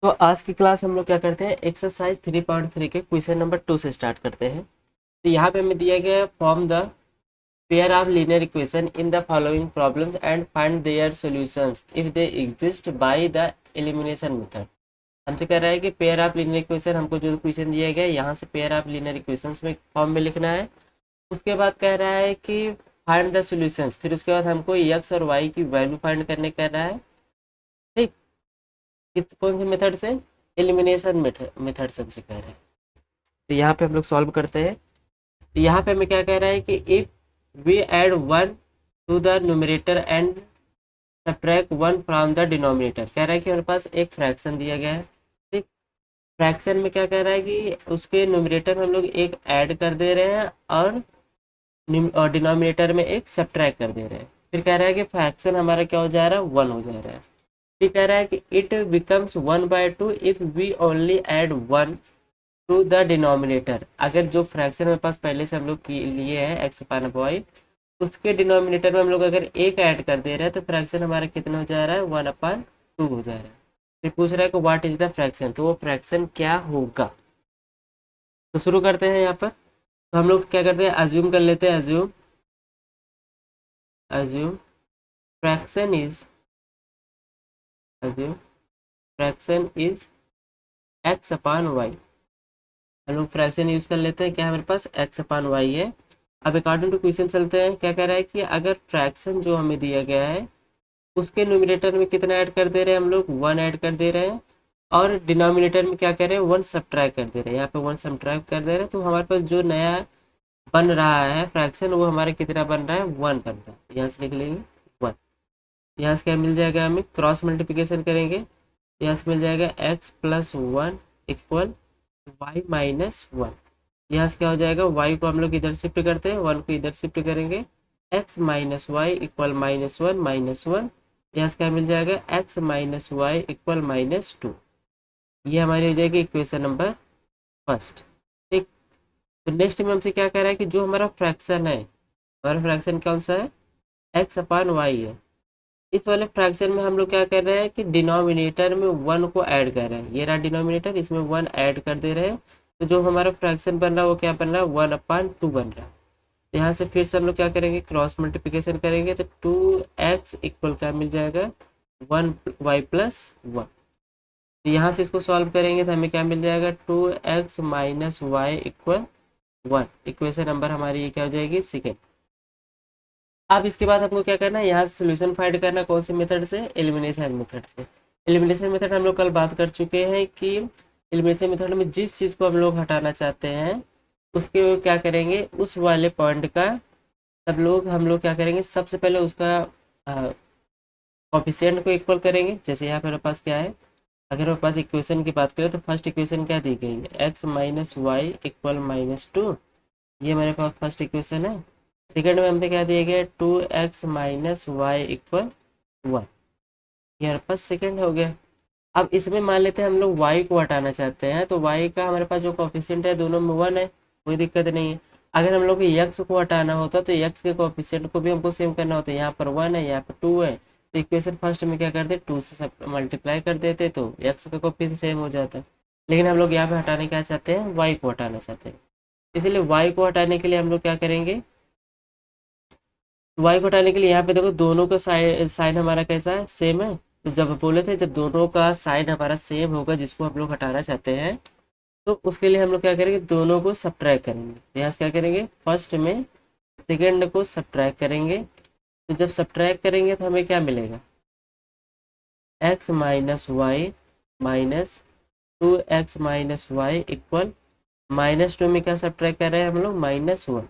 तो आज की क्लास हम लोग क्या करते हैं, एक्सरसाइज 3.3 के क्वेश्चन नंबर 2 से स्टार्ट करते हैं। तो यहाँ पे हमें दिया गया है form the pair of linear equation in the following problems and find their solutions if they exist by the elimination method. हमसे कह रहा है कि पेयर ऑफ लीनियर इक्वेशन, हमको जो क्वेश्चन दिया गया है यहाँ से पेयर ऑफ लीनियर इक्वेशंस में फॉर्म में लिखना है। उसके बाद कह रहा है कि फाइंड द सॉल्यूशंस, फिर उसके बाद हमको एक्स और वाई की वैल्यू फाइंड करने कह रहा है। ठीक, किस कौन से मेथड से? एलिमिनेशन मेथड से हमसे कह रहे हैं। तो यहाँ पे हम लोग सॉल्व करते हैं। तो यहाँ पे हमें क्या कह रहा है कि if we add one to the numerator and subtract one from the denominator, कह रहा है कि हमारे पास एक फ्रैक्शन दिया गया है। ठीक, फ्रैक्शन में क्या कह रहा है कि उसके न्यूमरेटर में हम लोग एक ऐड कर दे रहे हैं और डिनोमिनेटर में एक सब्ट्रैक्ट कर दे रहे हैं। फिर कह रहा है कि फ्रैक्शन हमारा क्या हो जा रहा है, वन हो जा रहा है। फिर कह रहा है कि it becomes 1/2 if we only add one to the denominator. अगर जो फ्रैक्शन मेरे पास पहले से हम लोग लिए हैं एक्स अपान वाई, उसके डिनोमिनेटर में हम लोग अगर एक ऐड कर दे रहे हैं तो फ्रैक्शन हमारा कितना हो जा रहा है, 1/2 हो जा रहा है। फिर पूछ रहा है कि व्हाट इज द फ्रैक्शन, तो वो फ्रैक्शन क्या होगा। तो शुरू करते हैं यहाँ पर। तो हम लोग क्या करते हैं, अज्यूम कर लेते हैं। Assume assume fraction is assume fraction is x upon y. हम लोग फ्रैक्शन यूज कर लेते हैं। क्या हमारे पास एक्स अपान वाई है। अब अकॉर्डिंग टू क्वेश्चन चलते हैं। क्या कह रहा है कि अगर फ्रैक्शन जो हमें दिया गया है उसके न्यूमरेटर में कितना ऐड कर दे रहे हैं, हम लोग वन ऐड कर दे रहे हैं, और डिनोमिनेटर में क्या कर रहे हैं, वन सब्ट्रैक्ट कर दे रहे हैं। यहाँ पे वन सब्ट्रैक्ट कर दे रहे हैं, तो हमारे पास जो नया बन रहा है फ्रैक्शन, वो हमारा कितना बन रहा है, वन बन रहा है। यहाँ से लिख लेंगे वन। यहाँ से क्या मिल जाएगा, हमें क्रॉस मल्टीप्लिकेशन करेंगे। यहाँ से मिल जाएगा x plus one equal y minus one. यहाँ से क्या हो जाएगा, वाई को हम लोग इधर शिफ्ट करते हैं, वन को इधर शिफ्ट करेंगे। X minus y equal -1 -1। यहाँ से क्या मिल जाएगा, एक्स माइनस वाई इक्वल -2। ये हमारी हो जाएगी इक्वेशन नंबर फर्स्ट। ठीक, तो नेक्स्ट में हमसे क्या कह रहा है कि जो हमारा फ्रैक्शन है, हमारा फ्रैक्शन कौन सा है, एक्स अपान वाई है। इस वाले फ्रैक्शन में हम लोग क्या कर रहे हैं कि डिनोमिनेटर में वन को ऐड कर रहे हैं। ये रहा डिनोमिनेटर, इसमें वन ऐड कर दे रहे हैं। तो जो हमारा फ्रैक्शन बन रहा है वो क्या बन रहा है, 1/2 बन रहा है। तो यहाँ से फिर से हम लोग क्या करेंगे, क्रॉस मल्टीप्लिकेशन करेंगे। तो 2x इक्वल क्या मिल जाएगा, 1y+1। तो यहाँ से इसको सॉल्व करेंगे तो हमें क्या मिल जाएगा, 2x minus y equal 1। Equation number हमारी ये क्या हो जाएगी, सेकेंड। अब इसके बाद हमको क्या करना है, यहाँ से सोल्यूशन फाइंड करना। कौन से मेथड से, एलिमिनेशन मेथड से। एलिमिनेशन मेथड हम लोग कल बात कर चुके हैं कि एलिमिनेशन मेथड में जिस चीज़ को हम लोग हटाना चाहते हैं उसके क्या करेंगे, उस वाले पॉइंट का हम लोग क्या करेंगे, सबसे पहले उसका कोफिशिएंट को इक्वल करेंगे। जैसे यहाँ पे मेरे पास क्या है, अगर मेरे पास इक्वेशन की बात करें तो फर्स्ट इक्वेशन क्या दी गई है, एक्स माइनस वाई इक्वल -2। ये मेरे पास फर्स्ट इक्वेशन है। सेकंड में हमने क्या दिया गया, 2x माइनस वाई इक्वल 1। ये हमारे पास सेकंड हो गया। अब इसमें मान लेते हैं हम लोग y को हटाना चाहते हैं, तो y का हमारे पास जो कोफिशिएंट है दोनों में 1 है, कोई दिक्कत नहीं है। अगर हम लोग को x को हटाना होता तो x के कोफिशिएंट को भी हमको सेम करना होता है। यहाँ पर 1 है, यहाँ पर 2 है, तो इक्वेशन फर्स्ट में क्या करते, 2 से सब मल्टीप्लाई कर देते तो x का कोफिशिएंट सेम हो जाता है। लेकिन हम लोग यहाँ पे हटाने क्या चाहते हैं, y को हटाना चाहते हैं। इसलिए y को हटाने के लिए हम लोग क्या करेंगे, वाई को हटाने के लिए यहाँ पे देखो दोनों का साइन हमारा कैसा है, सेम है। तो जब बोले थे जब दोनों का साइन हमारा सेम होगा जिसको हम लोग हटाना चाहते हैं, तो उसके लिए हम लोग क्या करेंगे, दोनों को सब्ट्रैक्ट करेंगे। तो यहाँ से क्या करेंगे, फर्स्ट में सेकेंड को सब्ट्रैक्ट करेंगे। तो जब सब्ट्रैक्ट करेंगे तो हमें क्या मिलेगा, x minus y minus 2x minus y equal -2 में क्या सब्ट्रैक्ट कर रहे हैं हम लोग, -1।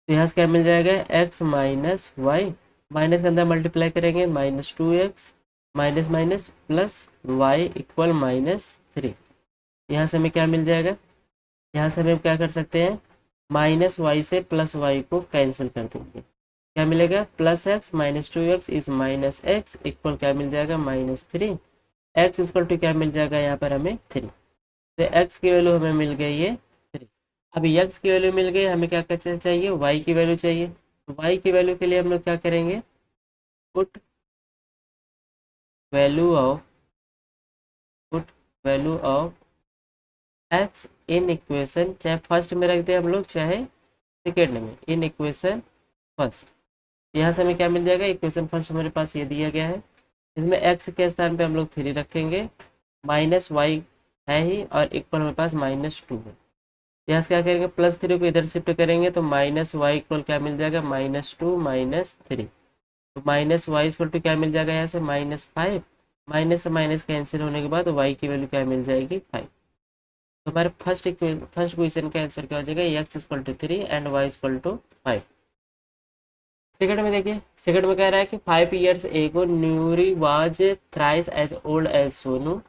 तो यहाँ से क्या मिल जाएगा, x माइनस वाई, माइनस के अंदर मल्टीप्लाई करेंगे, -2x minus minus plus y equal -3। यहाँ से हमें क्या मिल जाएगा, यहाँ से हम क्या कर सकते हैं, -y से +y को कैंसिल कर देंगे। क्या मिलेगा, +x -2x is -x equal क्या मिल जाएगा, -3। x इक्वल टू क्या मिल जाएगा, यहाँ पर हमें 3। तो x की वैल्यू हमें मिल गई है 3। अभी x की वैल्यू मिल गई, हमें क्या करना चाहिए, y की वैल्यू चाहिए। y की वैल्यू के लिए हम लोग क्या करेंगे, put value of value of x in equation, चाहे फर्स्ट में रख दे हम लोग चाहे सेकेंड में, इन इक्वेशन फर्स्ट। यहाँ से हमें क्या मिल जाएगा, इक्वेशन फर्स्ट हमारे पास ये दिया गया है, इसमें एक्स के स्थान पे हम लोग 3 रखेंगे, माइनस वाई है ही, और इक्वल हमारे पास -2 है। यहाँ से क्या करेंगे, +3 को इधर शिफ्ट करेंगे तो माइनस वाई इक्वल क्या मिल जाएगा, -2 -3। तो माइनस वाई इक्वल टू क्या मिल जाएगा, यहाँ से -5, माइनस से माइनस कैंसिल होने के बाद वाई की वैल्यू क्या मिल जाएगी, 5। तो हमारे फर्स्ट क्वेश्चन का आंसर क्या हो जाएगा, x equal to 3 and y equal to 5। Second में देखिए, सेकंड में कह रहा है कि 5 years ago Nuri was thrice as old as Sonu.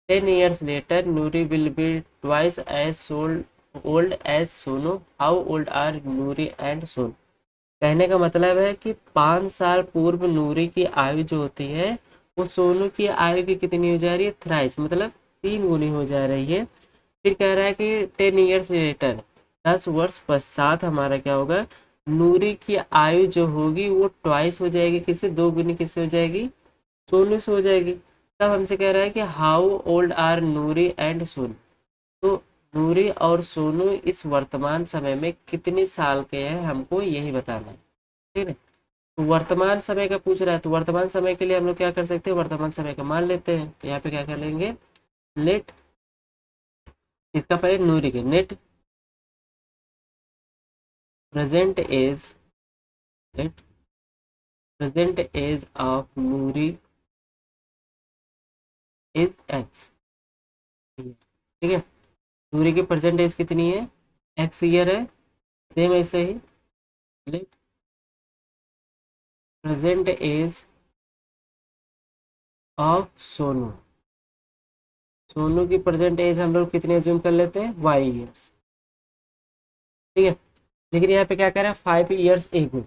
10 years later Nuri will be twice as old as Sonu. How old are Nuri and Sonu? कहने का मतलब है कि 5 साल पूर्व नूरी की आयु जो होती है वो सोनू की आयु की कितनी हो जा रही है, थ्राइस मतलब 3 गुनी हो जा रही है। फिर कह रहा है कि 10 years लेटर 10 वर्ष पश्चात हमारा क्या होगा, नूरी की आयु जो होगी वो ट्वाइस हो जाएगी, किससे, 2 गुनी किससे हो जाएगी, सोनू से हो जाएगी। तब हमसे कह रहा है कि how old are Noori and Sonu. तो नूरी और सोनू इस वर्तमान समय में कितने साल के हैं, हमको यही बताना है, ठीक है। तो वर्तमान समय का पूछ रहा है, तो वर्तमान समय के लिए हम लोग क्या कर सकते हैं, वर्तमान समय का मान लेते हैं। तो यहाँ पे क्या कर लेंगे, लेट, इसका पहले नूरी के, let present age, let present age of Noori is x, ठीक है। नूरी की प्रेजेंट एज कितनी है, एक्स ईयर है। सेम ऐसे ही let present age of Sonu, Sonu की प्रेजेंट एज हम लोग कितने एज्यूम कर लेते हैं, वाई ईयर्स, ठीक है। लेकिन यहाँ पे क्या कह रहा है, 5 years एगो।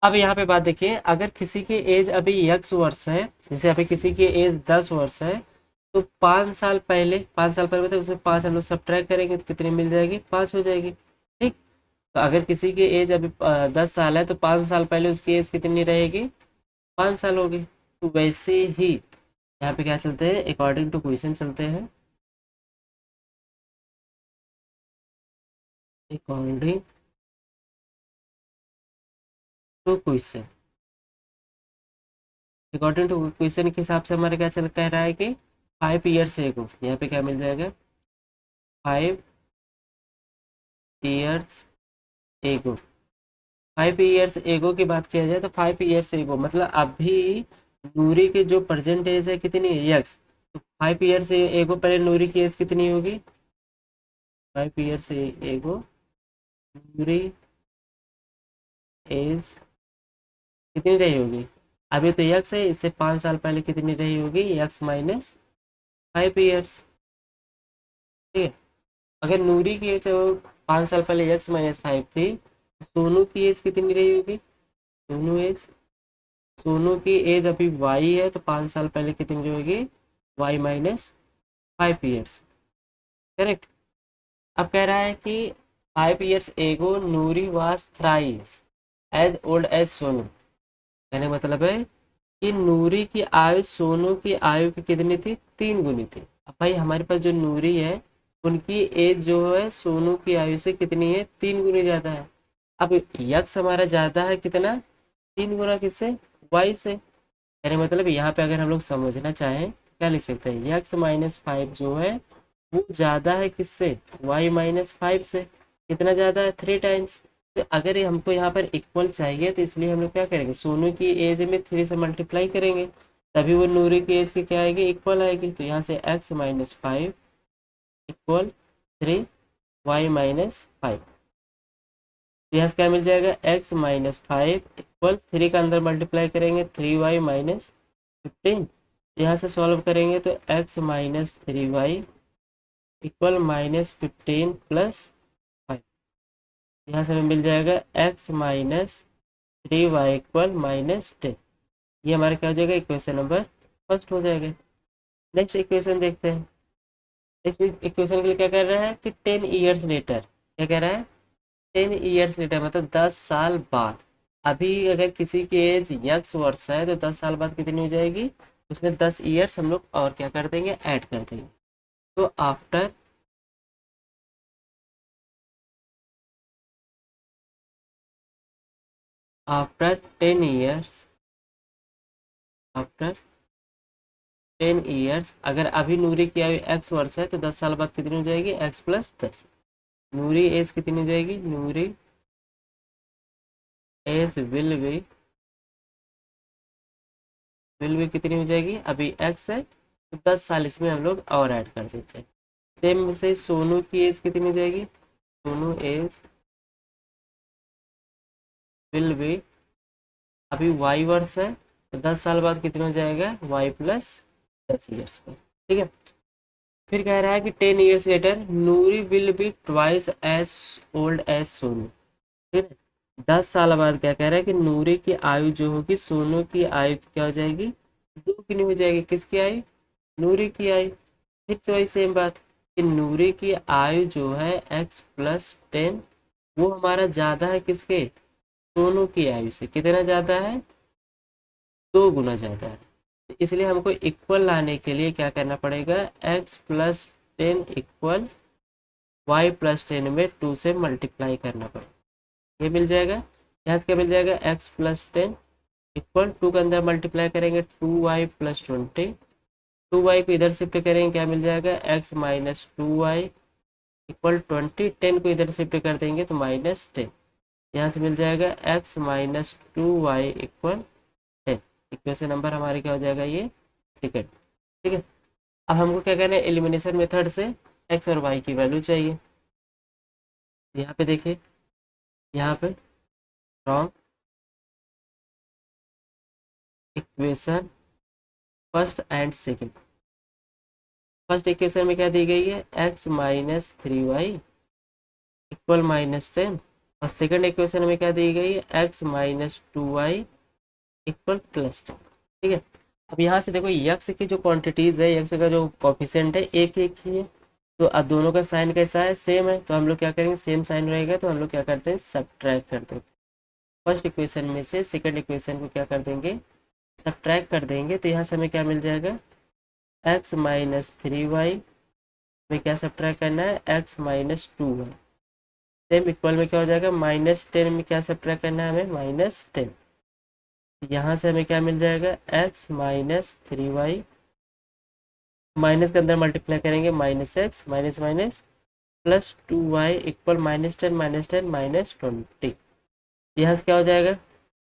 अब यहाँ पे बात देखिए, अगर किसी की एज अभी x वर्ष है, जैसे अभी किसी की एज 10 वर्ष है, तो 5 साल पहले, 5 साल पहले मतलब उसमें 5 हम लोग सब्ट्रैक्ट करेंगे तो कितनी मिल जाएगी, 5 हो जाएगी, ठीक। तो अगर किसी की एज अभी 10 साल है तो 5 साल पहले उसकी एज कितनी रहेगी, 5 साल होगी। तो वैसे ही यहाँ पे क्या चलते हैं, अकॉर्डिंग टू क्वेश्चन चलते हैं, according to question, according to question के हिसाब से हमारे क्या चल कह रहा है कि 5 years एगो, यहाँ पे क्या मिल जाएगा, 5 years एगो। 5 years एगो की बात किया जाए तो 5 years एगो मतलब अभी नूरी की जो प्रेजेंट एज है कितनी है, यक्स। तो 5 years एगो पहले नूरी की एज कितनी होगी, 5 years एगो नूरी एज कितनी रही होगी, अभी तो यक्स है, इससे 5 साल पहले कितनी रही होगी, यक्स -5 years, ठीक है। अगर नूरी की एज 5 साल पहले x-5 थी, तो सोनू की एज कितनी रही होगी, सोनू की एज अभी y है, तो 5 साल पहले कितनी रही होगी, y-5 years, करेक्ट। अब कह रहा है कि 5 years ago Noori was thrice as old as Sonu, कहने का मतलब है कि नूरी की आयु सोनू की आयु की कितनी थी, 3 गुनी थी। अब भाई हमारे पास जो नूरी है उनकी एज जो है सोनू की आयु से कितनी है, 3 गुनी ज़्यादा है। अब यक्स हमारा ज़्यादा है कितना, 3 गुना, किससे, वाई से। यानी मतलब यहाँ पे अगर हम लोग समझना चाहें तो क्या लिख सकते हैं, x-5 जो है वो ज़्यादा है किससे, y-5 से। कितना ज़्यादा है, 3 टाइम्स। तो अगर ये हमको यहाँ पर इक्वल चाहिए तो इसलिए हम लोग क्या करेंगे, सोनू की एज में 3 से मल्टीप्लाई करेंगे, तभी वो नूरी की एज की क्या आएगी, इक्वल आएगी। तो यहाँ से x-5 इक्वल 3y-5, यहाँ से क्या मिल जाएगा, x-5 इक्वल 3 का अंदर मल्टीप्लाई करेंगे 3y-15, यहाँ से सॉल्व करेंगे तो x-3y इक्वल -15 + 5, यहाँ से हमें मिल जाएगा x-3y इक्वल -10। ये हमारा क्या हो जाएगा, इक्वेशन नंबर फर्स्ट हो जाएगा। नेक्स्ट इक्वेशन देखते हैं। इस इक्वेशन के लिए क्या कर रहा है कि 10 years लेटर, क्या कह रहा है, 10 years लेटर मतलब 10 साल बाद। अभी अगर किसी की एज x वर्ष है तो 10 साल बाद कितनी हो जाएगी, उसमें 10 years हम लोग और क्या कर देंगे, ऐड कर देंगे। तो after after 10 years, after 10 years, अगर अभी नूरी की आयु एक्स वर्ष है तो 10 साल बाद कितनी हो जाएगी, x+10। नूरी एज कितनी हो जाएगी, नूरी एज विल भी कितनी हो जाएगी, अभी एक्स है तो 10 साल इसमें हम लोग और ऐड कर देते हैं। सेम से सोनू की एज कितनी हो जाएगी, सोनू एज विल बी, अभी वाई वर्ष है तो 10 साल बाद कितना हो जाएगा, y+10 ईयर्स का। ठीक है। फिर कह रहा है कि 10 years later Noori will be twice as old as Sonu. ठीक है। 10 साल बाद क्या कह रहा है कि नूरी की आयु जो होगी सोनू की आयु क्या हो जाएगी, दोगुनी हो जाएगी। किसकी आयु, नूरी की आयु। फिर से वही सेम बात कि नूरी की आयु जो है x+10, वो हमारा ज़्यादा है किसके, सोनू की आयु से। कितना ज़्यादा है, 2 गुना ज़्यादा है। तो इसलिए हमको इक्वल लाने के लिए क्या करना पड़ेगा, x+10 इक्वल y+10 में 2 से मल्टीप्लाई करना पड़ेगा। ये मिल जाएगा, यहाँ से क्या मिल जाएगा, x+10 इक्वल 2 के अंदर मल्टीप्लाई करेंगे 2y+20, 2y को इधर शिफ्ट करेंगे क्या मिल जाएगा, x-2y इक्वल 20, 10 को इधर शिफ्ट कर देंगे तो -10। यहाँ से मिल जाएगा x-2y इक्वल 10। इक्वेशन नंबर हमारे क्या हो जाएगा, ये सेकेंड। ठीक है। अब हमको क्या करना है, एलिमिनेशन मेथड से x और y की वैल्यू चाहिए। यहाँ पे देखिए, यहाँ पे from equation first and second. First equation में क्या दी गई है, x-3y इक्वल -10, और सेकेंड इक्वेशन में क्या दी गई है, x-2y इक्वल +10। ठीक है। अब यहाँ से देखो यक्स की जो क्वांटिटीज है, यक्स का जो कॉफिशेंट है एक एक ही है, तो अब दोनों का साइन कैसा है, सेम है, तो हम लोग क्या करेंगे, सेम साइन रहेगा तो हम लोग क्या करते हैं, सब्ट्रैक्ट कर देते हैं। फर्स्ट इक्वेशन में से सेकंड इक्वेशन को क्या कर देंगे, सब्ट्रैक्ट कर देंगे। तो यहाँ से हमें क्या मिल जाएगा, x-3y में क्या सब्ट्रैक्ट करना है, x-2y। सेम इक्वल में क्या हो जाएगा, -10 में क्या सब्ट्रैक्ट करना है हमें, -10। यहाँ से हमें क्या मिल जाएगा, x-3y, माइनस के अंदर मल्टीप्लाई करेंगे -x minus minus +2y equal -10 -20। यहाँ से क्या हो जाएगा,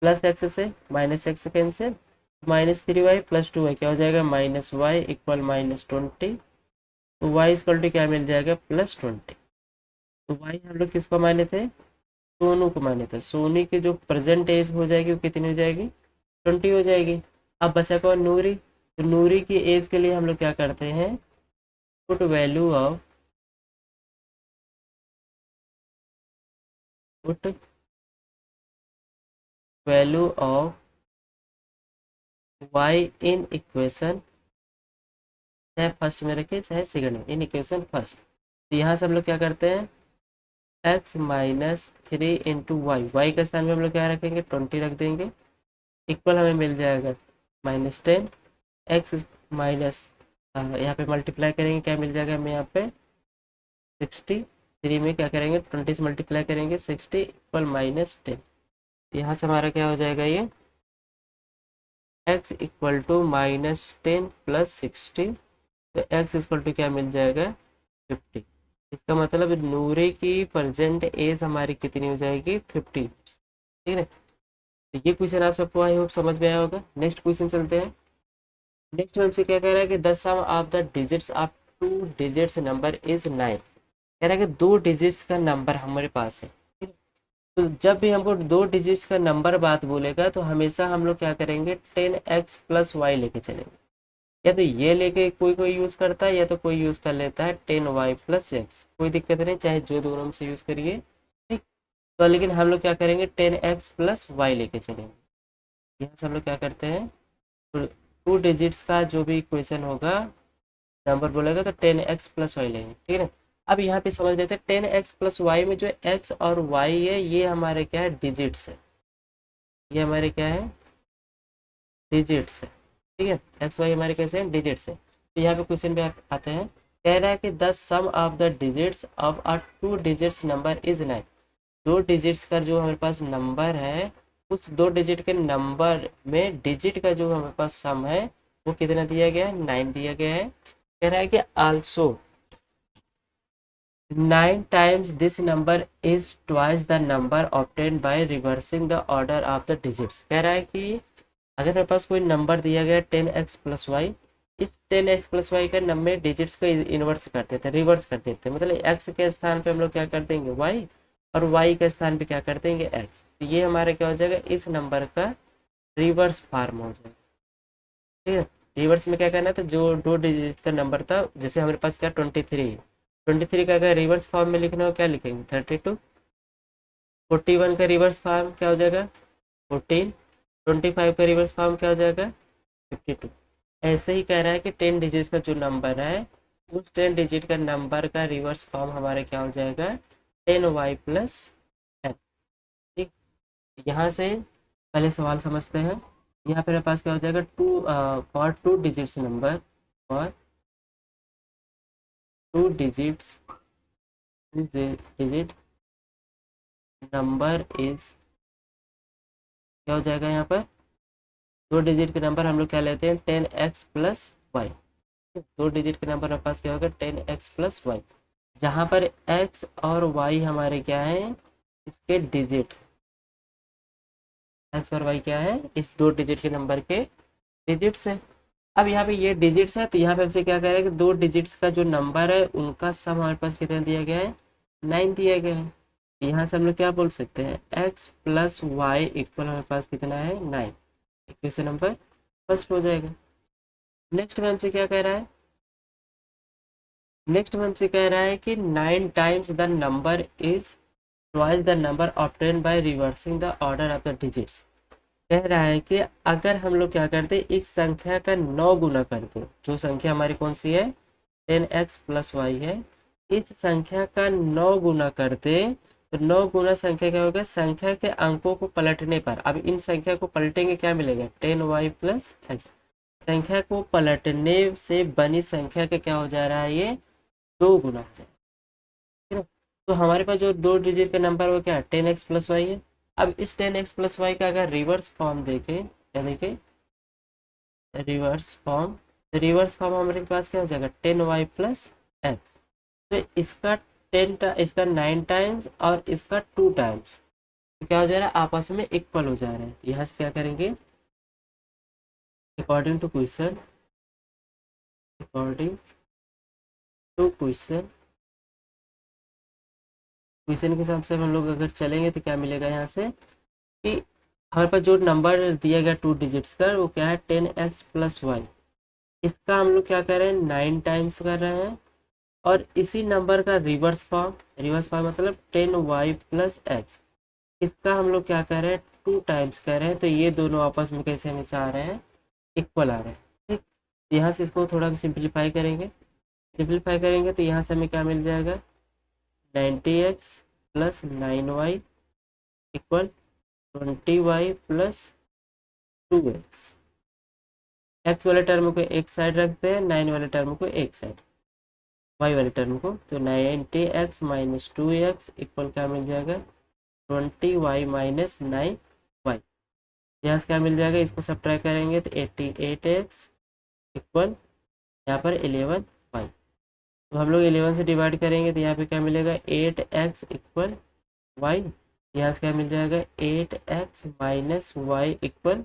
+x से -x कैंसिल, -3y +2y क्या हो जाएगा, -y इक्वल -20। तो y इक्वल टू क्या मिल जाएगा, +20। तो y हम लोग किसको माने थे, सोनू को माने थे। सोनू की जो प्रेजेंट एज हो जाएगी वो कितनी हो जाएगी, 20 हो जाएगी। अब बचा कौन, नूरी। तो नूरी की एज के लिए हम लोग क्या करते हैं, put value of, put value of y in equation, चाहे फर्स्ट में रखें चाहे सेकंड में, इन इक्वेशन फर्स्ट। तो यहाँ से हम लोग क्या करते हैं, x-3 इंटू वाई का स्थान में हम लोग क्या रखेंगे, 20 रख देंगे, इक्वल हमें मिल जाएगा -10। x माइनस, यहाँ पे मल्टीप्लाई करेंगे क्या मिल जाएगा हमें, यहाँ पे 60, 3 में क्या करेंगे 20 से मल्टीप्लाई करेंगे 60 इक्वल -10। यहाँ से हमारा क्या हो जाएगा, ये x इक्वल टू -10 + 60, तो x इक्वल टू क्या मिल जाएगा, 50। इसका मतलब नूरे की प्रेजेंट एज हमारी कितनी हो जाएगी, 50। ठीक है। तो ये क्वेश्चन आप सबको आई होप समझ में आया होगा। नेक्स्ट क्वेश्चन चलते हैं। नेक्स्ट में हमसे क्या कह रहा है कि the sum of the digits of 2 digits number is 9। कह रहा है कि 2 डिजिट्स का नंबर हमारे पास है। ठीक है? तो जब भी हमको 2 डिजिट्स का नंबर बात बोलेगा तो हमेशा हम लोग क्या करेंगे, 10x + y लेके चलेंगे। या तो ये लेके कोई कोई यूज़ करता है, या तो कोई यूज़ कर लेता है 10y + x। कोई दिक्कत नहीं, चाहे जो दोनों में से यूज़ करिए। ठीक। तो लेकिन हम लोग क्या करेंगे, 10x + y लेके चलेंगे। यहाँ से हम लोग क्या करते हैं, तो 2 डिजिट्स का जो भी इक्वेशन होगा, नंबर बोलेगा तो 10x + y लेंगे। ठीक है ना। अब यहाँ पे समझ लेते हैं 10x + y में जो x और y है ये हमारे क्या है, डिजिट्स है। ये हमारे क्या है, डिजिट्स है। ठीक है, एक्स वाई हमारे कैसे हैं, डिजिट्स है। तो यहाँ पे क्वेश्चन पे आते हैं, कह रहा है कि the sum of the digits of a 2 digits number is 9। 2 digits का जो हमारे पास नंबर है, उस 2 डिजिट के नंबर में डिजिट का जो हमारे पास सम है वो कितना दिया गया है, 9 दिया गया है। कह रहा है कि also 9 times this number is twice the number obtained by reversing the order of the digits। कह रहा है कि अगर मेरे पास कोई नंबर दिया गया 10x प्लस वाई, इस 10x प्लस वाई का नंबर डिजिट्स को इन्वर्स करते थे, रिवर्स कर देते, मतलब x के स्थान पे हम लोग क्या कर देंगे y, और y के स्थान पे क्या कर देंगे x। तो ये हमारा क्या हो जाएगा, इस नंबर का रिवर्स फॉर्म हो जाएगा। ठीक है, रिवर्स में क्या करना था, जो 2 डिजिट का नंबर था, जैसे हमारे पास क्या 23, 23 का अगर रिवर्स फॉर्म में लिखना हो क्या लिखेंगे 32। 41 का रिवर्स फॉर्म क्या हो जाएगा 14। 25 का रिवर्स फॉर्म क्या हो जाएगा 52। ऐसे ही कह रहा है कि 10 डिजिट का जो नंबर है, उस 10 डिजिट का नंबर का रिवर्स फॉर्म हमारे क्या हो जाएगा 10y प्लस एक्स। ठीक, यहाँ से पहले सवाल समझते हैं। यहाँ पे मेरे पास क्या हो जाएगा for 2 digits number, for 2 digits digit number is, क्या हो जाएगा यहाँ पर 2 डिजिट के नंबर हम लोग क्या लेते हैं 10x प्लस वाई। 2 डिजिट के नंबर हमारे पास क्या होगा 10x प्लस वाई, जहाँ पर x और y हमारे क्या है, इसके डिजिट, x और y क्या है इस 2 डिजिट के नंबर के डिजिट्स है। अब यहाँ पे ये डिजिट्स है, तो यहाँ पे हमसे क्या कह रहा है कि 2 डिजिट्स का जो नंबर है उनका सम हमारे पास कितना दिया गया है 9 दिया गया है। यहाँ से हम लोग क्या बोल सकते हैं x प्लस वाई इक्वल हमारे पास कितना है 9। इक्वेशन नंबर फर्स्ट हो जाएगा। नेक्स्ट में हमसे क्या कह रहा है, नेक्स्ट में हमसे कह रहा है कि 9 times the number is twice the number obtain by reversing the order of the digits. कह रहा है कि अगर हम लोग क्या करते इस संख्या का 9 गुना करते, जो संख्या हमारी कौन सी है 10x प्लस वाई है, इस संख्या का 9 गुना करते, तो 9 गुना संख्या क्या होगा, संख्या के अंकों को पलटने पर, अब इन संख्या को पलटेंगे क्या मिलेगा 10y प्लस एक्स। संख्या को पलटने से बनी संख्या का क्या हो जा रहा है ये 2 गुना हो जाएगा। ठीक है, तो हमारे पास जो 2 डिजिट का नंबर वो क्या है 10x प्लस वाई है। अब इस 10x प्लस वाई का अगर रिवर्स फॉर्म देखें, क्या देखें रिवर्स फॉर्म, तो रिवर्स फॉर्म हमारे पास क्या हो जाएगा 10y प्लस एक्स। तो इसका इसका 9 टाइम्स और इसका 2 टाइम्स, तो क्या हो जा रहा है आपस में इक्वल हो जा रहा है। यहाँ से क्या करेंगे according to question, according to question, question के हिसाब से हम लोग अगर चलेंगे तो क्या मिलेगा यहाँ से कि हमारे पास जो नंबर दिया गया 2 डिजिट्स का वो क्या है 10x प्लस वाई, इसका हम लोग क्या कर रहे हैं 9 टाइम्स कर रहे हैं, और इसी नंबर का रिवर्स फॉर्म, रिवर्स फॉर्म मतलब 10y प्लस एक्स, इसका हम लोग क्या कर रहे हैं 2 टाइम्स कर रहे हैं। तो ये दोनों आपस में कैसे हमेशा आ रहे हैं इक्वल आ रहे हैं। ठीक, यहाँ से इसको थोड़ा हम सिंप्लीफाई करेंगे, सिंप्लीफाई करेंगे तो यहाँ से हमें क्या मिल जाएगा 90x plus 9y equal 20y plus 2x। X वाले टर्म को एक साइड रखते हैं, 9 वाले टर्म को एक साइड, वाई वाले टर्म को, तो 90x माइनस 2x इक्वल क्या मिल जाएगा 20y माइनस 9y। यहाँ से क्या मिल जाएगा, इसको सब्ट्रैक्ट करेंगे तो 88x इक्वल यहाँ पर 11y। तो हम लोग 11 से डिवाइड करेंगे तो यहाँ पे क्या मिलेगा 8x इक्वल y। यहाँ से क्या मिल जाएगा 8x minus y equal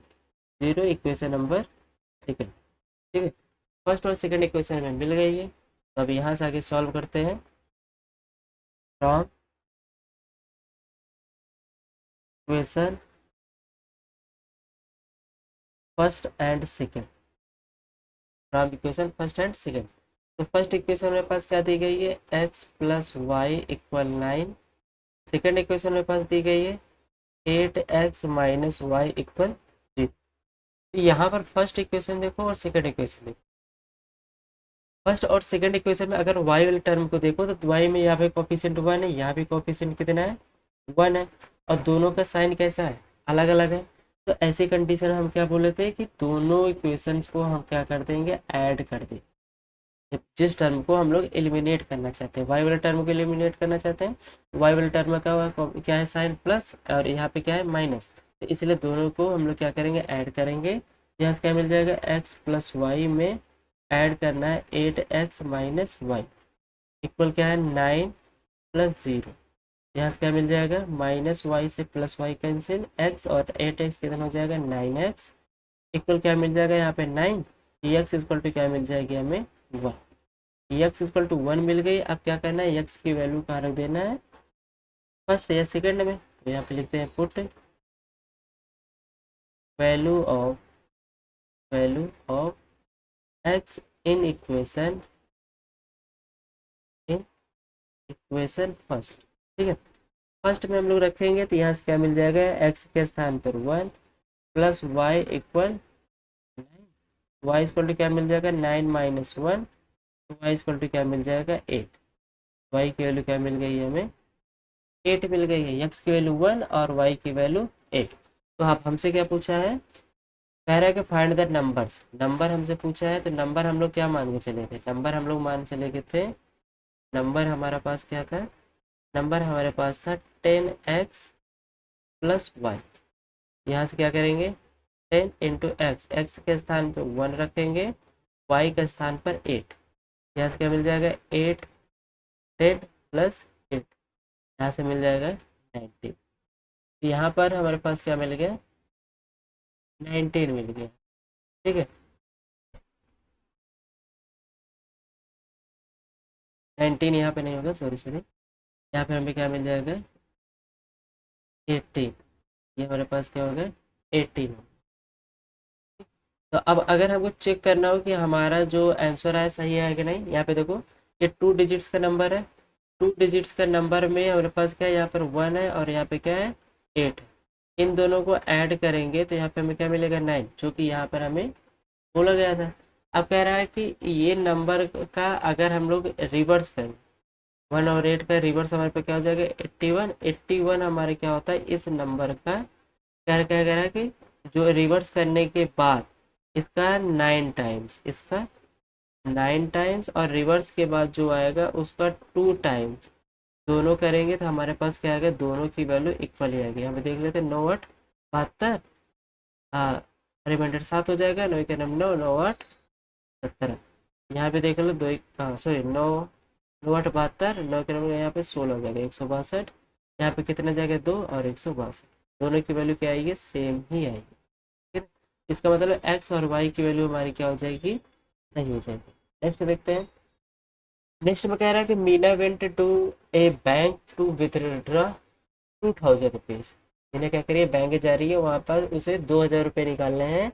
0। Equation number second. ठीक है, फर्स्ट और सेकेंड इक्वेशन में मिल गई है। तो अब यहाँ से आगे सॉल्व करते हैं from equation first and second, from equation first and second. तो फर्स्ट इक्वेशन मेरे पास क्या दी गई है x plus y equal 9। Second equation मेरे पास दी गई है 8x माइनस वाई इक्वल 0। यहाँ पर फर्स्ट इक्वेशन देखो और सेकेंड इक्वेशन देखो। फर्स्ट और सेकेंड इक्वेशन में अगर y वाले टर्म को देखो तो y में यहाँ पे कोफिशिएंट 1 है, यहाँ पे कोफिशिएंट कितना है 1 है, और दोनों का साइन कैसा है अलग अलग है। तो ऐसी कंडीशन हम क्या बोले थे कि दोनों इक्वेशंस को हम क्या कर देंगे ऐड कर देंगे। जिस टर्म को हम लोग एलिमिनेट करना चाहते हैं, वाई वाले टर्म को एलिमिनेट करना चाहते हैं, वाई वाले टर्म का क्या है साइन प्लस और यहाँ पे क्या है माइनस, तो इसलिए दोनों को हम लोग क्या करेंगे ऐड करेंगे। यहाँ से क्या मिल जाएगा एक्स प्लस वाई में ऐड करना है 8x माइनस वाई इक्वल क्या है 9 प्लस 0। यहाँ से क्या मिल जाएगा माइनस वाई से प्लस वाई कैंसिल, एक्स और 8x कितना हो जाएगा 9x इक्वल क्या मिल जाएगा यहाँ पे 9, एक्स इक्वल टू क्या मिल जाएगी हमें 1। एक्स इक्वल टू 1 मिल गई। अब क्या करना है एक्स की वैल्यू कहाँ रख देना है फर्स्ट या सेकंड में, तो यहाँ पे लिखते हैं put value of x in equation first. ठीक है, फर्स्ट में हम लोग रखेंगे तो यहाँ से क्या मिल जाएगा एक्स के स्थान पर 1 plus y equal 9, y equal to क्या मिल जाएगा 9 माइनस 1, तो वाई इक्वल टू क्या मिल जाएगा 8। वाई की वैल्यू क्या मिल गई है हमें 8 मिल गई है, एक्स की वैल्यू 1 और वाई की वैल्यू 8। तो आप हमसे क्या पूछा है, कह रहा है कि फाइंड द नंबर्स, नंबर हमसे पूछा है। तो नंबर हम लोग क्या मान के चले थे, नंबर हम लोग मान चले गए थे, नंबर हमारा पास क्या था, नंबर हमारे पास था 10x प्लस वाई। यहाँ से क्या करेंगे 10 इंटू एक्स, एक्स के स्थान पर 1 रखेंगे, वाई के स्थान पर 8। यहाँ से क्या मिल जाएगा 8 10 प्लस 8, यहाँ से मिल जाएगा 19। यहाँ पर हमारे पास क्या मिल गया 19 मिल गया। ठीक है, 19 यहाँ पे नहीं होगा, सॉरी सॉरी, यहाँ पे हमें क्या मिल जाएगा 18, ये हमारे पास क्या होगा 18। तो अब अगर हमको चेक करना हो कि हमारा जो आंसर आया सही है कि नहीं, यहाँ पे देखो ये 2 डिजिट्स का नंबर है, 2 डिजिट्स का नंबर में हमारे पास क्या है यहाँ पर 1 है और यहाँ पे क्या है 8। इन दोनों को ऐड करेंगे तो यहाँ पे हमें क्या मिलेगा 9, जो कि यहाँ पर हमें बोला गया था। अब कह रहा है कि ये नंबर का अगर हम लोग रिवर्स करें, 1 और 8 का रिवर्स हमारे पे क्या हो जाएगा 81। 81 हमारे क्या होता है इस नंबर का क्या क्या कह रहा है कि जो रिवर्स करने के बाद इसका 9 टाइम्स, इसका 9 टाइम्स और रिवर्स के बाद जो आएगा उसका 2 टाइम्स, दोनों करेंगे तो हमारे पास क्या आएगा दोनों की वैल्यू इक्वल ही आएगी। हमें देख लेते हैं 9 8 72, हाँ रिमाइंडर 7 हो जाएगा, 9 के नाम 9 9 8 17। यहाँ पे देख लो 2 हाँ सॉरी 9 9 8 72, 9 के नंबर यहाँ पे 16 हो जाएगा 162। यहाँ पे कितना जाएगा 2 और 162, दोनों की वैल्यू क्या आएगी सेम ही आएगी। ठीक है, इसका मतलब एक्स और वाई की वैल्यू हमारी क्या हो जाएगी सही हो जाएगी। नेक्स्ट देखते हैं, नेक्स्ट में कह रहा है कि Meena went to a bank to withdraw 2000 rupees. Meena क्या करिए बैंक जा रही है, वहाँ पर उसे 2000 रुपये निकालने हैं।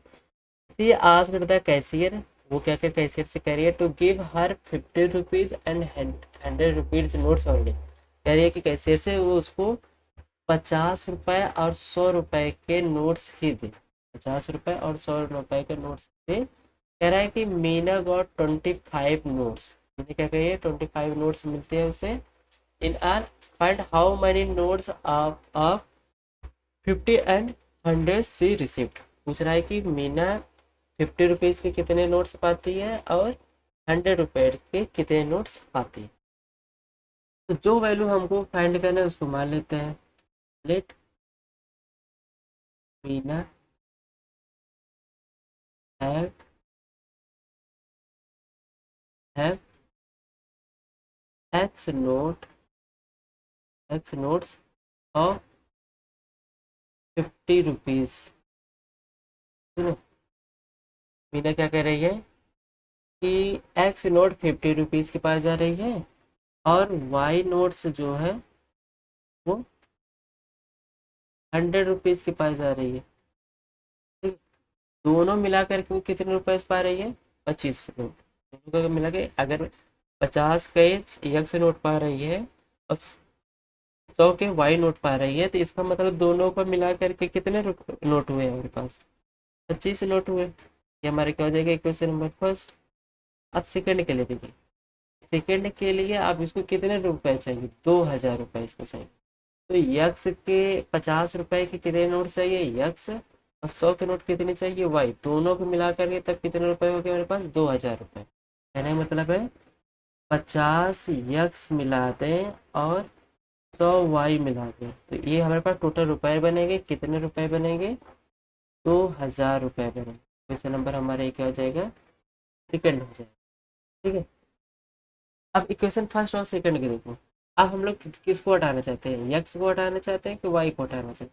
सी आस्क्ड द कैशियर, वो क्या कर कैशियर से कह रही है to give her 50 rupees and 100 rupees notes only. कह रही है कि कैशियर से वो उसको 50 रुपये और 100 रुपये के नोट्स ही दे, 50 रुपये और 100 रुपये के नोट्स दे। कह रहा है कि मीना गॉट 25 नोट्स, मीना क्या कही है 25 नोट्स मिलते हैं उसे। In are find how many notes of 50 and 100 she receipt. पूछ रहा है कि मीना 50 रुपीज़ के कितने नोट्स पाती है और 100 रुपये के कितने नोट्स पाती है। तो जो वैल्यू हमको फाइंड करना है उसको मान लेते हैं, let Meena have have x notes of 50 rupees. Meena क्या कह रही है कि एक्स नोट 50 रुपीज़ के पास जा रही है और वाई नोट्स जो है वो 100 रुपीज़ के पास जा रही है। ठीक, दोनों मिला करके वो कितने रुपए पा रही है 25 नोट, दोनों का मिला के अगर 50 के एक्स नोट पा रही है और 100 के वाई नोट पा रही है, तो इसका मतलब दोनों को मिला करके कितने नोट हुए हमारे पास 25 नोट हुए। ये हमारे क्या हो जाएगा इक्वेशन नंबर फर्स्ट। अब सेकंड के लिए देखिए, सेकंड के लिए आप इसको कितने रुपए चाहिए 2000 रुपये इसको चाहिए। तो यक्स के 50 रुपए के कितने नोट चाहिए यक्स और 100 के नोट कितने चाहिए वाई, दोनों को मिला करके तब कितने रुपए हो गए मेरे पास 2000 रुपये। कहने का मतलब है 50 यक्स मिला दें और 100 वाई मिला दें, तो ये हमारे पास टोटल रुपए बनेंगे। कितने रुपए बनेंगे? 2000 रुपये बनेंगे। क्वेश्चन नंबर हमारा ये क्या हो जाएगा? सेकंड हो जाएगा। ठीक है। अब इक्वेशन फर्स्ट और सेकंड के देखो। अब हम लोग किसको हटाना चाहते हैं? यक्स को हटाना चाहते हैं कि वाई को हटाना चाहते हैं?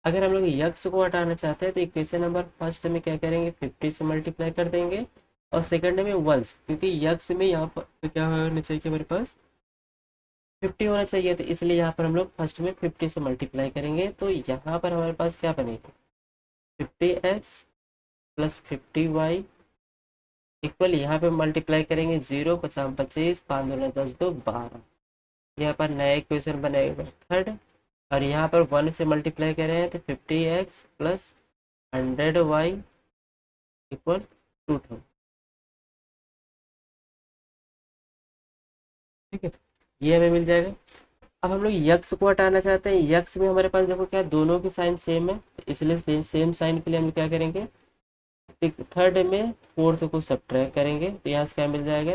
अगर हम लोग यक्स को हटाना चाहते हैं तो इक्वेशन नंबर फर्स्ट में क्या करेंगे? 50 से मल्टीप्लाई कर देंगे और सेकंड में वंस, क्योंकि यक्स में यहाँ पर तो क्या होना चाहिए हमारे पास? 50 होना चाहिए, तो इसलिए यहाँ पर हम लोग फर्स्ट में 50 से मल्टीप्लाई करेंगे। तो यहाँ पर हमारे पास क्या बनेगा? 50x प्लस 50y इक्वल, यहाँ पे मल्टीप्लाई करेंगे 0 पचास 25 5 दूना 10 2 12। यहाँ पर नया इक्वेशन बनेगा थर्ड। और यहाँ पर 1 से मल्टीप्लाई करें तो 50x प्लस 100y इक्वल 2। ठीक है, ये हमें मिल जाएगा। अब हम लोग यक्स को हटाना चाहते हैं। यक्स में हमारे पास देखो क्या, दोनों की साइन सेम है, तो इसलिए सेम साइन के लिए हम क्या करेंगे? थर्ड में फोर्थ को सब्ट्रैक्ट करेंगे, तो यहाँ से क्या मिल जाएगा?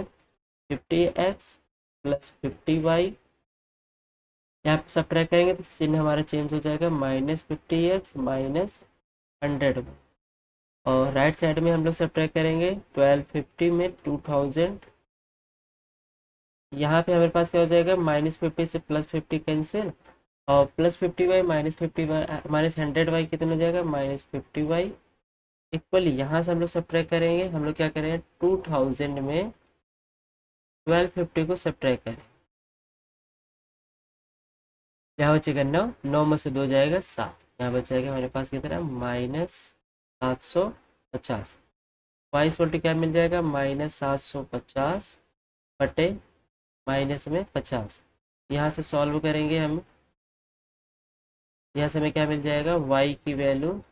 50x plus 50y। यहाँ पे सब्ट्रैक्ट करेंगे तो चिन्ह हमारा चेंज हो जाएगा, -50x माइनस 100। और राइट साइड में हम लोग सब्ट्रैक्ट करेंगे 1250 में 2000। यहाँ पे हमारे पास क्या हो जाएगा? -50 से +50 कैंसिल, और +50y -50y -100y कितना हो जाएगा? -50y इक्वल, यहाँ से हम लोग सब्ट्रैक्ट करेंगे। हम लोग क्या करेंगे? 2000 में 1250 को सब्ट्रैक्ट करें, यहाँ बचेगा 9, 9 में से 2 जाएगा 7, यहाँ बच जाएगा हमारे पास कितना? -750। वाई इक्वल क्या मिल जाएगा? -750 बटे माइनस में 50। यहाँ से सॉल्व करेंगे हम, यहाँ से हमें क्या मिल जाएगा? वाई की वैल्यू,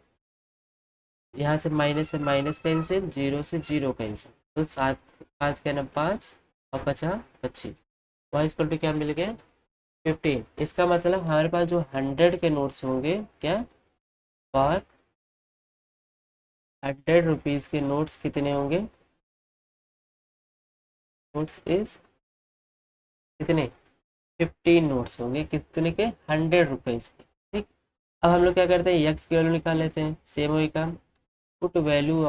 यहाँ से माइनस कैंसिल, 0 से 0 कैंसिल, तो 7 5 का ना 5 और 50 25। वाई इक्वल टू क्या मिल गया? 15। इसका मतलब हमारे पास जो 100 के नोट्स होंगे क्या, और 100 रुपीज़ के नोट्स कितने होंगे? नोट्स इज कितने? 15 नोट्स होंगे। कितने के? 100 रुपीज़ के। ठीक। अब हम लोग क्या करते हैं? यक्स की वैल्यू निकाल लेते हैं। सेम वही काम, put value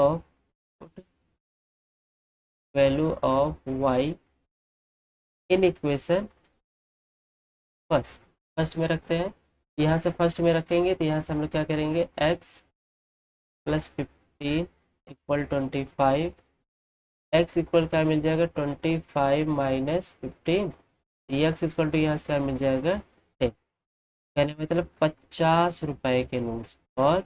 of y in equation first. First में रखते हैं, यहाँ से फर्स्ट में रखेंगे तो यहाँ से हम लोग क्या करेंगे? x plus 15 equal 25। x equal क्या मिल जाएगा? 25 माइनस 15। एक्स इक्वल टू यहाँ से क्या मिल जाएगा? 10। कहने का मतलब 50 रुपए के नोट्स और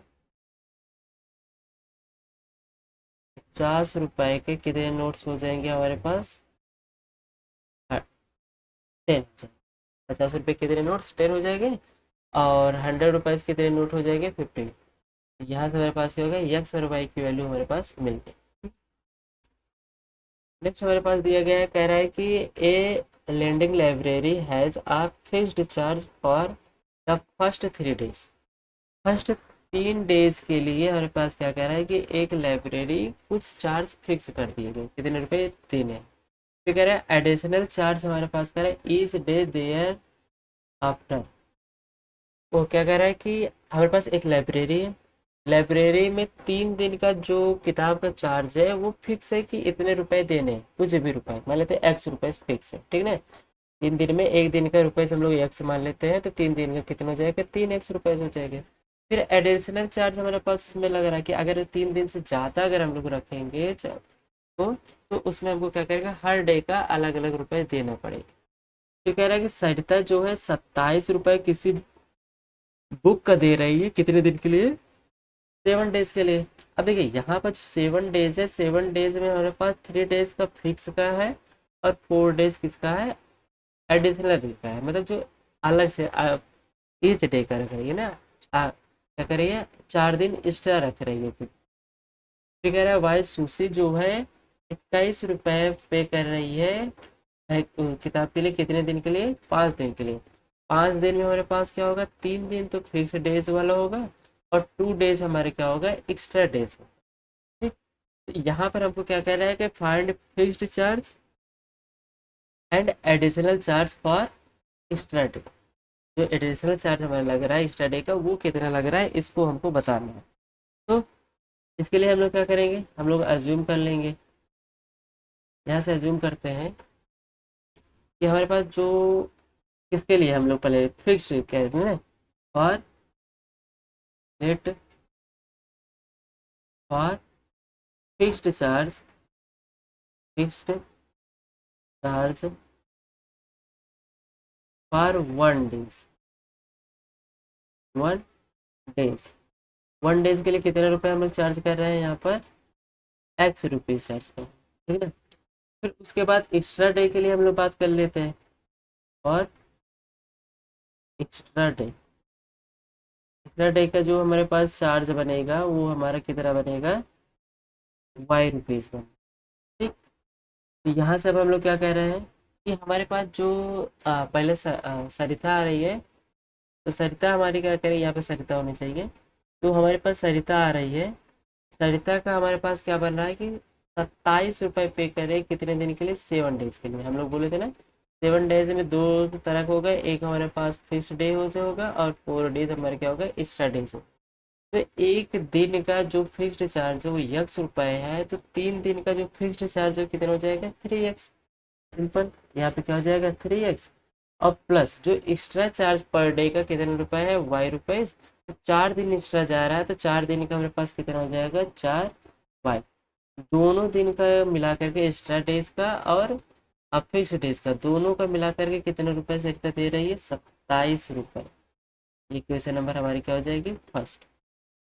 50 रुपए के कितने नोट्स हो जाएंगे हमारे पास? 10। 50 रुपए कितने नोट्स? 10 हो जाएंगे। और 100 रुपीज़ कितने नोट हो जाएंगे? 15। यहाँ से हमारे पास क्या होगा? एक्स और वाई की वैल्यू हमारे पास मिल गई। नेक्स्ट हमारे पास दिया गया है, कह रहा है कि a lending library has a fixed charge for the first 3 days. First 3 days के लिए हमारे पास क्या कह रहा है कि एक लाइब्रेरी कुछ चार्ज फिक्स कर दिए गए। कितने रुपए? 3 है। फिर कह रहा है एडिशनल चार्ज हमारे पास कह रहा है ईच डे देयर आफ्टर। वो क्या कह रहा है कि हमारे पास एक लाइब्रेरी है, लाइब्रेरी में 3 दिन का जो किताब का चार्ज है वो फिक्स है कि इतने रुपए देने हैं, कुछ भी रुपए मान लेते हैं, एक्स रुपए फिक्स है। ठीक है। 3 दिन में एक दिन का रुपए से हम लोग एक्स मान लेते हैं, तो 3 दिन का कितना हो जाएगा? 3 एक्स रुपए हो जाएगा। फिर एडिशनल चार्ज हमारे पास उसमें लग रहा है कि अगर 3 दिन से ज़्यादा अगर हम लोग रखेंगे तो उसमें हमको क्या करेगा? हर डे का अलग अलग रुपए देना पड़ेगा। तो कह रहा है कि सरिता जो है 27 रुपए किसी बुक का दे रही है, कितने दिन के लिए? 7 डेज के लिए। अब देखिए यहाँ पर जो 7 डेज है, 7 डेज में हमारे पास 3 डेज का फिक्स का है और 4 डेज किसका है? एडिशनल का है, मतलब जो अलग से ईच डे का रख रही है ना, क्या कर रही है? 4 दिन एक्स्ट्रा रख रही है। फिर कह रहा है वाई सुशी जो है 21 रुपए पे कर रही है किताब के लिए, कितने दिन के लिए? 5 दिन के लिए। 5 दिन में हमारे पास क्या होगा? 3 दिन तो फिक्स डेज वाला होगा और 2 डेज हमारे क्या होगा? एक्स्ट्रा डेज होगा। ठीक। तो यहाँ पर हमको क्या कह रहा है कि find fixed charge and additional charge for extra day. जो एडिशनल चार्ज हमारा लग रहा है एक्स्ट्रा डे का वो कितना लग रहा है इसको हमको बताना है। तो इसके लिए हम लोग क्या करेंगे, हम लोग अज्यूम कर लेंगे, यहाँ से अज्यूम करते हैं कि हमारे पास जो किसके लिए हम लोग पहले फिक्स कह रहे हैं ना, for net for fixed charge, fixed charge for 1 days, 1 days, 1 days के लिए कितने रुपए हम लोग चार्ज कर रहे हैं यहाँ पर, एक्स रुपीज चार्ज कर रहे हैं, ठीक है ना। फिर उसके बाद एक्स्ट्रा डे के लिए हम लोग बात कर लेते हैं, और एक्स्ट्रा डे, एक्स्ट्रा डे का जो हमारे पास चार्ज बनेगा वो हमारा कितना बनेगा, वाई रुपीज बनेगा, ठीक। तो यहाँ से अब हम लोग क्या कह रहे हैं कि हमारे पास जो पहले सरिता आ रही है, तो सरिता हमारी क्या करें, यहाँ पे सरिता होनी चाहिए। तो हमारे पास सरिता आ रही है, सरिता का हमारे पास क्या बन रहा है कि 27 रुपये पे करे कितने दिन के लिए, 7 डेज के लिए। हम लोग बोले थे ना 7 डेज में दो तरह का होगा, एक हमारे पास फिक्स डे हो होगा और 4 डेज हमारे क्या होगा, एक्स्ट्रा डेज होगा। तो एक दिन का जो फिक्स्ड चार्ज है वो x रुपए है, तो 3 दिन का जो फिक्स्ड चार्ज है कितना हो जाएगा, 3x। सिंपल, यहाँ पे क्या हो जाएगा, 3x। और प्लस जो एक्स्ट्रा चार्ज पर डे का कितने रुपए है, y रुपए। तो 4 दिन एक्स्ट्रा जा रहा है, तो 4 दिन का हमारे पास कितना हो जाएगा, 4y। दोनों दिन का मिला करके एक्स्ट्रा डेज का और फिक्स डेज का दोनों का मिला करके कितने रुपए से दे रही है, 27 रुपये। इक्वेशन नंबर हमारी क्या हो जाएगी, फर्स्ट।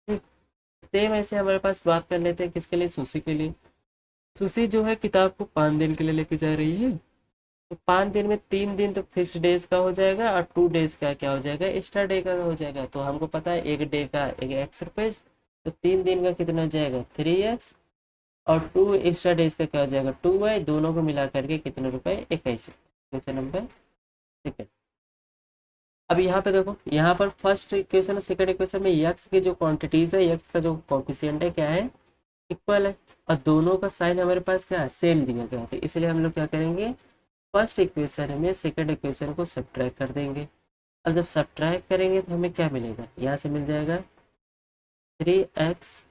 ठीक। सेम ऐसे हमारे पास बात कर लेते हैं किसके लिए, सुशी के लिए। सुशी जो है किताब को 5 दिन के लिए लेके जा रही है, तो 5 दिन में 3 दिन तो फिक्स डेज का हो जाएगा और 2 डेज का क्या हो जाएगा, एक्स्ट्रा डे का हो जाएगा। तो हमको पता है एक डे का एक एक्स रुपये, तो 3 दिन का कितना हो जाएगा, 3x। और 2 एक्स्ट्रा डेज का क्या हो जाएगा, 2y। दोनों को मिला करके कितने रुपए, 21 रुपये। क्वेश्चन नंबर, ठीक है। अब यहाँ पे देखो, यहाँ पर फर्स्ट इक्वेशन और सेकंड इक्वेशन में यक्स की जो क्वांटिटीज है, यक्स का जो कॉफिशिएंट है क्या है, इक्वल है। और दोनों का साइन हमारे पास क्या है, सेम दिया गया है। तो इसलिए हम लोग क्या करेंगे, फर्स्ट इक्वेशन में सेकंड इक्वेशन को सब्ट्रैक्ट कर देंगे। अब जब सब्ट्रैक्ट करेंगे तो हमें क्या मिलेगा, यहाँ से मिल जाएगा 3x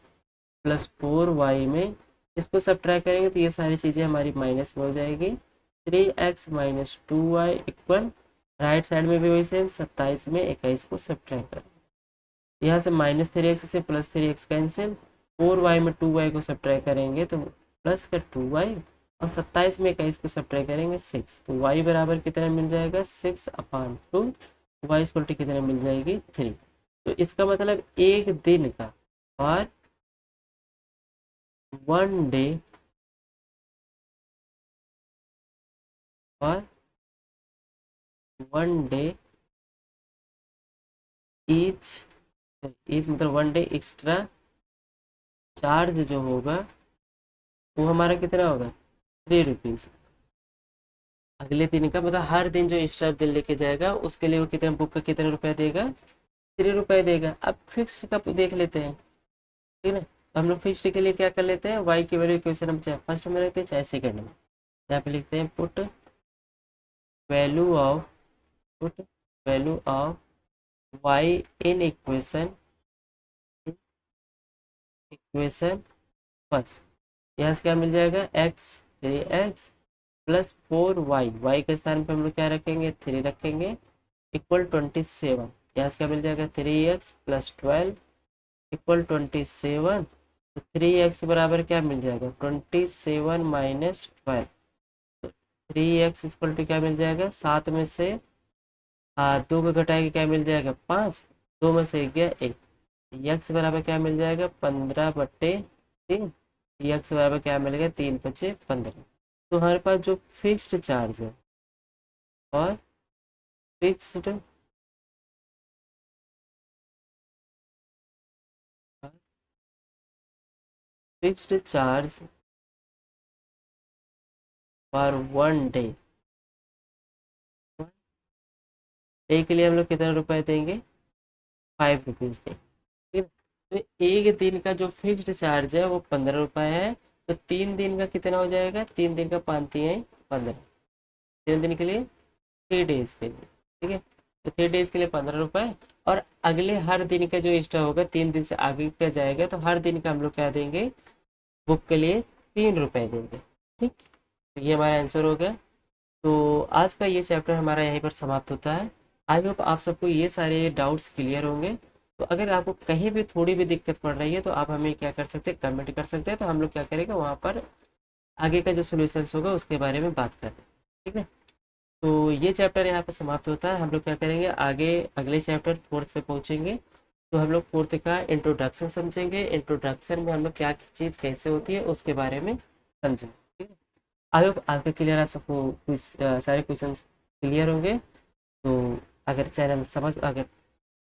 प्लस 4y में, इसको सब्ट्रैक्ट करेंगे तो ये सारी चीज़ें हमारी माइनस में हो जाएगी। 3x minus 2y equal, right side में भी वही सेम, 27 में 21 को सब्ट्रैक्ट कर, यहाँ से -3x से +3x कैंसिल, 4y में 2y को सब्ट्रैक्ट करेंगे तो प्लस का 2y, और 27 में 21 को सब्ट्रैक्ट करेंगे 6, तो y बराबर कितना मिल जाएगा, 6/2। y इक्वल टू कितना मिल जाएगी, 3। तो इसका मतलब एक दिन का और 1 डे और 1 डे ईच, ईच मतलब 1 डे एक्स्ट्रा चार्ज जो होगा वो हमारा कितना होगा, 3 रुपीज़। अगले दिन का मतलब हर दिन जो एक्स्ट्रा दिन लेके जाएगा उसके लिए वो कितने बुक का कितने रुपया देगा, 3 रुपये देगा। अब फिक्स्ड का देख लेते हैं, ठीक है। तो हम लोग फिक्स्ड के लिए क्या कर लेते हैं, वाई की वैल्यू इक्वेशन हम चाहे फर्स्ट में रखते हैं चाहे सेकंड में। यहाँ पे लिखते हैं put value of, put value of y in equation, equation first. यहाँ से क्या मिल जाएगा, x 3x plus 4y, Y के स्थान पे हम लोग क्या रखेंगे, 3 रखेंगे, इक्वल 27। यहाँ से क्या मिल जाएगा, 3x प्लस 12 इक्वल 27। तो 3x बराबर क्या मिल जाएगा, 27 माइनस 12। तो 3x इक्वल टू क्या मिल जाएगा, 7 में से 2 को घटाएंगे क्या मिल जाएगा, 5। 2 में से गया 1। यक्स बराबर क्या मिल जाएगा, 15/3। यक्स बराबर क्या मिलेगा, 3×5 = 15। तो हमारे पास जो फिक्स्ड चार्ज है और fixed fixed charge for 1 day, day के लिए हम लोग कितना रुपए देंगे, 5 रुपीज़ देंगे, ठीक है। तो एक दिन का जो फिक्स्ड चार्ज है वो 15 रुपये है। तो 3 दिन का कितना हो जाएगा, 3 दिन का 5×3 = 15। कितने दिन के लिए? 3 डेज के लिए। ठीक है, तो 3 डेज के लिए 15 रुपये। और अगले हर दिन का जो एक्स्ट्रा होगा, 3 दिन से आगे का जाएगा, तो हर दिन का हम लोग क्या देंगे, बुक के लिए 3 रुपये देंगे। ठीक, तो ये हमारा आंसर हो गया। तो आज का ये चैप्टर हमारा यहीं पर समाप्त होता है। आई होप आप सबको ये सारे डाउट्स क्लियर होंगे। तो अगर आपको कहीं भी थोड़ी भी दिक्कत पड़ रही है तो आप हमें क्या कर सकते हैं, कमेंट कर सकते हैं, तो हम लोग क्या करेंगे वहाँ पर आगे का जो सोल्यूशंस होगा उसके बारे में बात करें। ठीक है, तो ये चैप्टर यहाँ पर समाप्त होता है। हम लोग क्या करेंगे आगे, अगले चैप्टर फोर्थ पे पहुँचेंगे। तो हम लोग फोर्थ का इंट्रोडक्शन समझेंगे। इंट्रोडक्शन में हम लोग क्या चीज़ कैसे होती है उसके बारे में समझेंगे। ठीक है, आई होप आपके क्लियर, आप सबको सारे क्वेश्चन क्लियर होंगे। तो अगर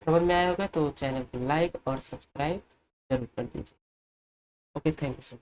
समझ में आया होगा तो चैनल को लाइक और सब्सक्राइब जरूर कर दीजिए। Okay, thank you so much.